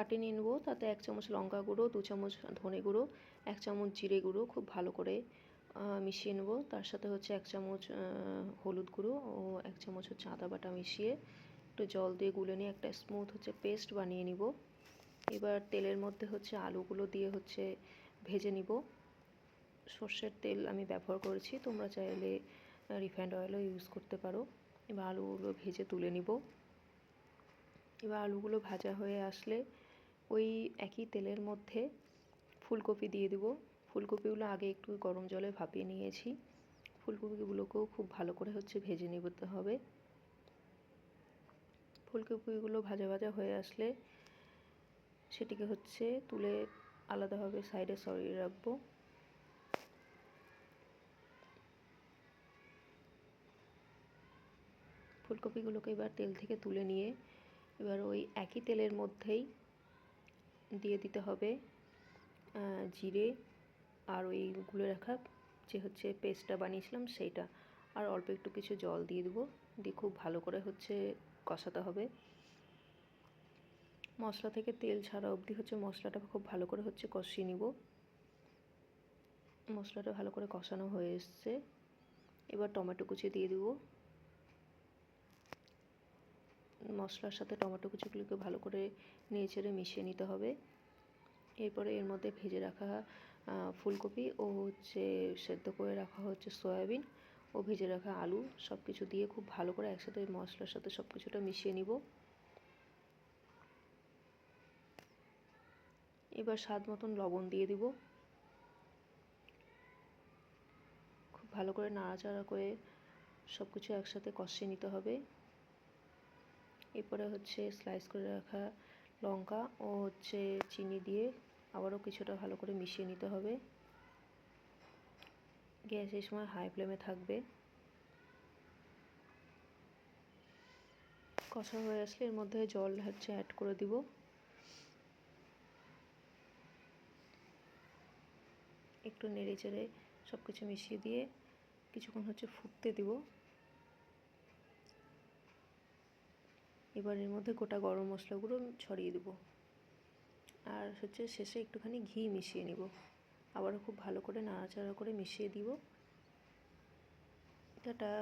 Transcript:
বাটি নিয়ে নেবো, তাতে 1 চামচ লঙ্কা গুঁড়ো, 2 চামচ ধনে গুঁড়ো, 1 চামচ জিরে গুঁড়ো খুব ভালো করে মিশিয়ে নেব। তার সাথে হচ্ছে 1 চামচ হলুদ গুঁড়ো ও 1 চামচ হচ্ছে আদা বাটা মিশিয়ে একটু জল দিয়ে গুলে নিয়ে একটা স্মুথ হচ্ছে পেস্ট বানিয়ে নিব। এবার তেলের মধ্যে হচ্ছে আলুগুলো দিয়ে হচ্ছে ভেজে নিব। সর্ষের তেল আমি ব্যবহার করেছি, তোমরা চাইলে রিফাইন্ড অয়েলও ইউজ করতে পারো। এবার আলুগুলো ভেজে তুলে নিব। এবার আলুগুলো ভাজা হয়ে আসলে ওই একই তেলের মধ্যে ফুলকপি দিয়ে দেব। ফুলকপিগুলো আগে একটু গরম জলে ভাপিয়ে নিয়েছি। ফুলকপিগুলোকেও খুব ভালো করে হচ্ছে ভেজে নিতে হবে। ফুলকপিগুলো ভাজা ভাজা হয়ে আসলে সেটিকে হচ্ছে তুলে আলাদাভাবে সাইডে সরিয়ে রাখবো। ফুলকপিগুলোকে এবার তেল থেকে তুলে নিয়ে এবার ওই একই তেলের মধ্যেই দিয়ে দিতে হবে জিরে আর ওই গুলে রাখা যে হচ্ছে পেস্টটা বানিয়েছিলাম সেইটা, আর অল্প একটু কিছু জল দিয়ে দেবো। দিয়ে খুব ভালো করে হচ্ছে কষাতে হবে। মশলা থেকে তেল ছাড়া অবধি হচ্ছে মশলাটা খুব ভালো করে হচ্ছে কষিয়ে নিব। মশলাটা ভালো করে কষানো হয়ে এসছে। এবার টমেটো কুচি দিয়ে দেবো। মশলার সাথে টমেটো কুচিগুলোকে ভালো করে নেড়েচেড়ে মিশিয়ে নিতে হবে। এরপরে এর মধ্যে ভেজে রাখা ফুলকপি ও হচ্ছে সেদ্ধ করে রাখা হচ্ছে সয়াবিন ও ভেজে রাখা আলু সব কিছু দিয়ে খুব ভালো করে একসাথে মশলার সাথে সব কিছুটা মিশিয়ে নিব। এবার স্বাদ মতন লবণ দিয়ে দিব। খুব ভালো করে নাড়াচাড়া করে সব কিছু একসাথে কষিয়ে নিতে হবে। এরপরে হচ্ছে স্লাইস করে রাখা লঙ্কা ও হচ্ছে চিনি দিয়ে আবারও কিছুটা ভালো করে মিশিয়ে নিতে হবে। গ্যাস এই সময় হাই ফ্লেমে থাকবে। কষা হয়ে আসলে এর মধ্যে জল হচ্ছে অ্যাড করে দিব। একটু নেড়ে চেড়ে সব কিছু মিশিয়ে দিয়ে কিছুক্ষণ হচ্ছে ফুটতে দিব। এবার এর মধ্যে গোটা গরম মশলাগুলো ছড়িয়ে দেব আর হচ্ছে শেষে একটুখানি ঘি মিশিয়ে নিব। আবারও খুব ভালো করে নাড়াচাড়া করে মিশিয়ে দিব। টাটা।